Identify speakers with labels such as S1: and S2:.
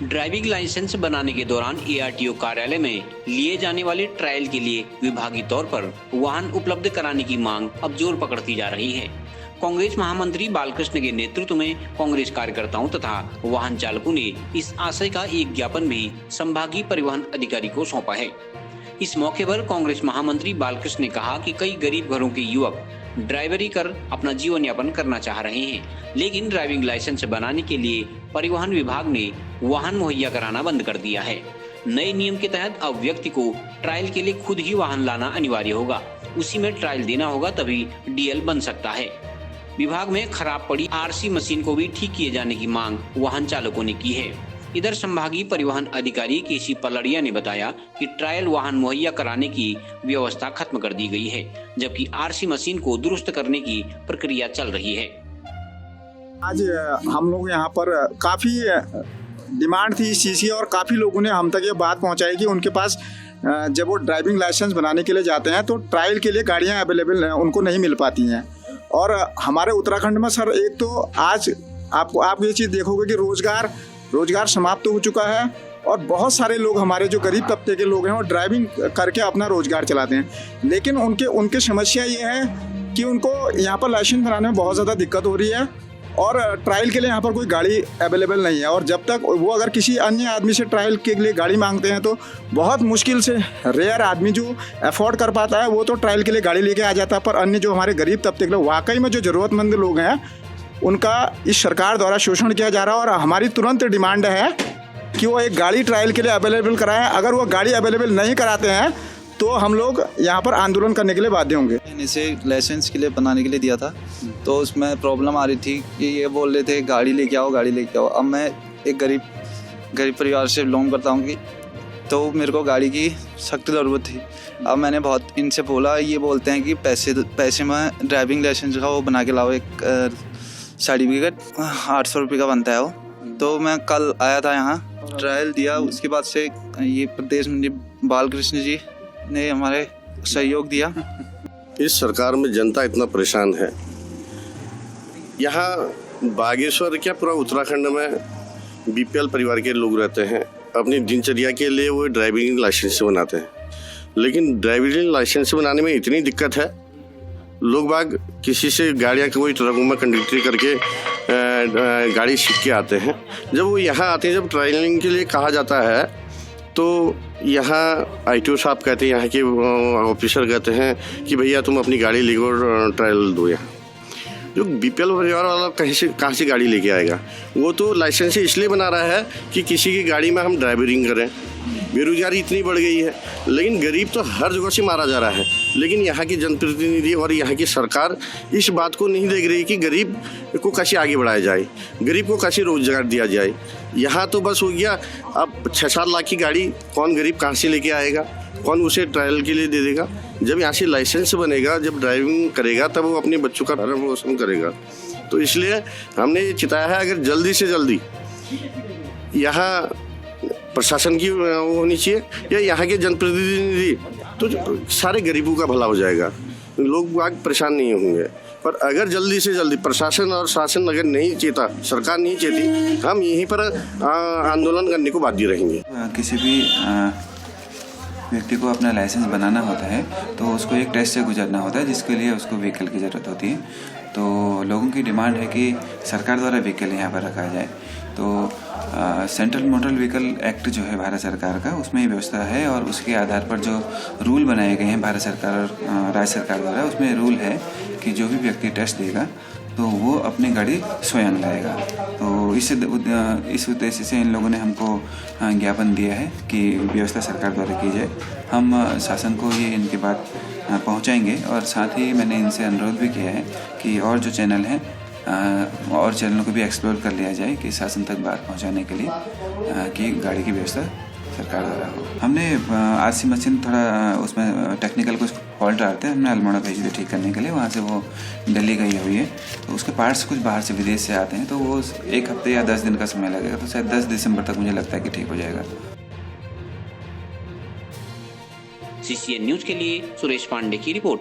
S1: Driving licence बनाने के दौरान ARTO कार्यालय में लिए जाने वाले ट्रायल के लिए विभागीय तौर पर वाहन उपलब्ध कराने की मांग अब जोर पकड़ती जा रही है। कांग्रेस महामंत्री बालकृष्ण के नेतृत्व में कांग्रेस कार्यकर्ताओं तथा वाहन चालकों ने इस आशय का एक ज्ञापन भी संभागीय परिवहन अधिकारी को सौंपा है। इस मौके पर कांग्रेस महामंत्री बालकृष्ण ने कहा कि कई गरीब घरों के युवक ड्राइवरी कर अपना जीवन यापन करना चाह रहे हैं, लेकिन ड्राइविंग लाइसेंस बनाने के लिए परिवहन विभाग ने वाहन मुहैया कराना बंद कर दिया है। नए नियम के तहत अब व्यक्ति को ट्रायल के लिए खुद ही वाहन लाना अनिवार्य होगा, उसी में ट्रायल देना होगा तभी DL बन सकता है। विभाग में खराब पड़ी RC मशीन को भी ठीक किए जाने की मांग वाहन चालकों ने की है। इधर संभागीय परिवहन अधिकारी KC पलड़िया ने बताया कि ट्रायल वाहन मुहैया कराने की व्यवस्था खत्म कर दी गई है, जबकि RC मशीन को दुरुस्त करने की प्रक्रिया चल रही है।
S2: आज हम लोग यहाँ पर काफ़ी डिमांड थी इस चीज़ की और काफ़ी लोगों ने हम तक ये बात पहुँचाई कि उनके पास जब वो ड्राइविंग लाइसेंस बनाने के लिए जाते हैं तो ट्रायल के लिए गाड़ियाँ अवेलेबल उनको नहीं मिल पाती हैं। और हमारे उत्तराखंड में सर एक तो आज आप ये चीज़ देखोगे कि रोजगार समाप्त हो चुका है और बहुत सारे लोग हमारे जो गरीब तबके के लोग हैं वो ड्राइविंग करके अपना रोजगार चलाते हैं, लेकिन उनके समस्या ये है कि उनको यहाँ पर लाइसेंस बनाने में बहुत ज़्यादा दिक्कत हो रही है और ट्रायल के लिए यहाँ पर कोई गाड़ी अवेलेबल नहीं है। और जब तक वो अगर किसी अन्य आदमी से ट्रायल के लिए गाड़ी मांगते हैं तो बहुत मुश्किल से रेयर आदमी जो अफोर्ड कर पाता है वो तो ट्रायल के लिए गाड़ी लेके आ जाता है, पर अन्य जो हमारे गरीब तबके के लोग वाकई में जो ज़रूरतमंद लोग हैं उनका इस सरकार द्वारा शोषण किया जा रहा है। और हमारी तुरंत डिमांड है कि वो एक गाड़ी ट्रायल के लिए अवेलेबल कराएं। अगर वो गाड़ी अवेलेबल नहीं कराते हैं तो हम लोग यहाँ पर आंदोलन करने के लिए बाध्य होंगे।
S3: इसे लाइसेंस के लिए बनाने के लिए दिया था तो उसमें प्रॉब्लम आ रही थी कि ये बोल रहे थे गाड़ी लेके आओ। अब मैं एक गरीब परिवार से बिलोंग करता हूँ कि तो मेरे को गाड़ी की सख्त ज़रूरत थी। अब मैंने बहुत इनसे बोला, ये बोलते हैं कि पैसे में ड्राइविंग लाइसेंस का वो बना के लाओ, एक सर्टिफिकेट 800 रुपये का बनता है वो। तो मैं कल आया था यहाँ, ट्रायल दिया, उसके बाद से ये प्रदेश मंत्री बालकृष्ण जी ने हमारे सहयोग दिया।
S4: इस सरकार में जनता इतना परेशान है। यहाँ बागेश्वर क्या पूरा उत्तराखंड में BPL परिवार के लोग रहते हैं, अपनी दिनचर्या के लिए वो ड्राइविंग लाइसेंस बनाते हैं, लेकिन ड्राइविंग लाइसेंस बनाने में इतनी दिक्कत है, लोग बाग किसी से गाड़ियाँ कोई ट्रकों में कंडक्टरी करके गाड़ी सीख के आते हैं। जब वो यहाँ आते हैं, जब ट्रायलिंग के लिए कहा जाता है तो यहाँ ITO साहब कहते हैं, यहाँ के ऑफिसर कहते हैं कि भैया तुम अपनी गाड़ी लेकर ट्रायल दो। यहाँ जो BPL परिवार वाला कहाँ से गाड़ी लेके आएगा? वो तो लाइसेंस इसलिए बना रहा है कि किसी की गाड़ी में हम ड्राइवरिंग करें। बेरोजगारी इतनी बढ़ गई है, लेकिन गरीब तो हर जगह से मारा जा रहा है। लेकिन यहाँ की जनप्रतिनिधि और यहाँ की सरकार इस बात को नहीं देख रही कि गरीब को कैसे आगे बढ़ाया जाए, गरीब को कैसे रोजगार दिया जाए। यहाँ तो बस हो गया, अब 6-7 लाख की गाड़ी कौन गरीब कहाँ से लेके आएगा, कौन उसे ट्रायल के लिए दे देगा? जब यहाँ से लाइसेंस बनेगा, जब ड्राइविंग करेगा, तब वो अपने बच्चों का भरण पोषण करेगा। तो इसलिए हमने ये चिताया है, अगर जल्दी से जल्दी यहाँ प्रशासन की वो होनी चाहिए या यहाँ के जनप्रतिनिधि, तो सारे गरीबों का भला हो जाएगा, लोग आगे परेशान नहीं होंगे। पर अगर जल्दी से जल्दी प्रशासन और शासन अगर नहीं चेता, सरकार नहीं चेती, हम यहीं पर आंदोलन करने को बाध्य रहेंगे।
S5: किसी भी व्यक्ति को अपना लाइसेंस बनाना होता है तो उसको एक टेस्ट से गुजरना होता है, जिसके लिए उसको व्हीकल की ज़रूरत होती है। तो लोगों की डिमांड है कि सरकार द्वारा व्हीकल यहाँ पर रखा जाए। तो सेंट्रल मोटर व्हीकल एक्ट जो है भारत सरकार का, उसमें ये व्यवस्था है और उसके आधार पर जो रूल बनाए गए हैं भारत सरकार और राज्य सरकार द्वारा, उसमें रूल है कि जो भी व्यक्ति टेस्ट देगा तो वो अपनी गाड़ी स्वयं लाएगा। तो इस उद्देश्य से इन लोगों ने हमको ज्ञापन दिया है कि व्यवस्था सरकार द्वारा की जाए। हम शासन को ये इनकी बात पहुंचाएंगे और साथ ही मैंने इनसे अनुरोध भी किया है कि और जो चैनल हैं और चैनलों को भी एक्सप्लोर कर लिया जाए कि शासन तक बात पहुंचाने के लिए कि गाड़ी की व्यवस्था सरकार द्वारा हो। हमने RC मशीन थोड़ा उसमें टेक्निकल कुछ फॉल्ट आते हैं, हमने अल्मोड़ा भेज दिया ठीक करने के लिए। वहाँ से वो दिल्ली गई हुई है, तो उसके पार्ट्स कुछ बाहर से विदेश से आते हैं, तो वो 1 हफ्ते या 10 दिन का समय लगेगा। तो शायद 10 दिसंबर तक मुझे लगता है कि ठीक हो जाएगा।
S1: CCN न्यूज के लिए सुरेश पांडे की रिपोर्ट।